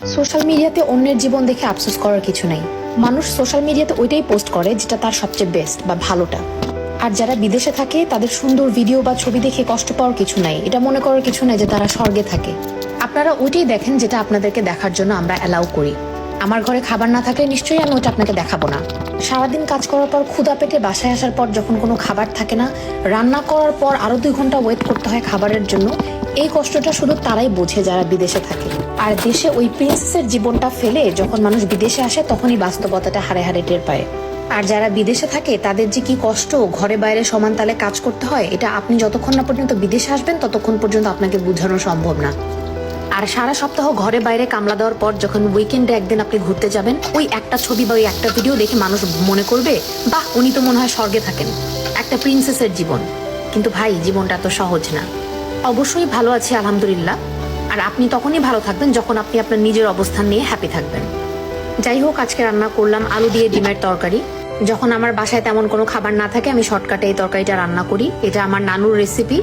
Social মিডিয়াতে অন্যের জীবন দেখে আফসোস করার কিছু নাই। মানুষ সোশ্যাল মিডিয়াতে ওইটাই পোস্ট করে যেটা তার সবচেয়ে বেস্ট বা ভালোটা। আর যারা বিদেশে থাকে তাদের সুন্দর ভিডিও বা ছবি দেখে কষ্ট পাওয়ার কিছু নাই, এটা মনে করার কিছু নাই যে তারা স্বর্গে থাকে। আপনারা ওইটাই দেখেন যেটা আপনাদেরকে দেখার জন্য আমরা অ্যালাউ করি। আমার ঘরে খাবার না থাকলে নিশ্চয়ই আমি ওটা আপনাকে দেখাবো না। সারাদিন কাজ করার পর ক্ষুধা পেটে বাসায় আসার পর যখন কোনো খাবার থাকে না, রান্না করার পর আরো 2 ঘন্টা ওয়েট করতে হয় খাবারের জন্য, এই কষ্টটা শুধু তারাই বোঝে যারা বিদেশে থাকে। আর দেশে ওই প্রিন্সেসের জীবনটা ফেলে যখন মানুষ বিদেশে আসে তখনই বাস্তবতাটা হারে হারে টের পায়। আর যারা বিদেশে থাকে তাদের যে কি কষ্ট, ঘরে বাইরে সমান তালে কাজ করতে হয়, এটা আপনি যতক্ষণ না পর্যন্ত বিদেশে আসবেন ততক্ষণ পর্যন্ত আপনাকে বোঝানো সম্ভব না। আর সারা সপ্তাহ ঘরে বাইরে কামলা দেওয়ার পর যখন উইকেন্ডে একদিন আপনি ঘুরতে যাবেন, ওই একটা ছবি বা ওই একটা ভিডিও দেখে মানুষ মনে করবে, বাহ, উনি তো মনে হয় স্বর্গে থাকেন, একটা প্রিন্সেসের জীবন। কিন্তু ভাই, জীবনটা তো সহজ না। অবশ্যই ভালো আছি আলহামদুলিল্লাহ। আর আপনি তখনই ভালো থাকবেন যখন আপনি আপনার নিজের অবস্থান নিয়ে হ্যাপি থাকবেন। যাই হোক, আজকে রান্না করলাম আলু দিয়ে ডিমের তরকারি। যখন আমার বাসায় তেমন কোনো খাবার না থাকে আমি শর্টকাটে এই তরকারিটা রান্না করি। এটা আমার নানুর রেসিপি।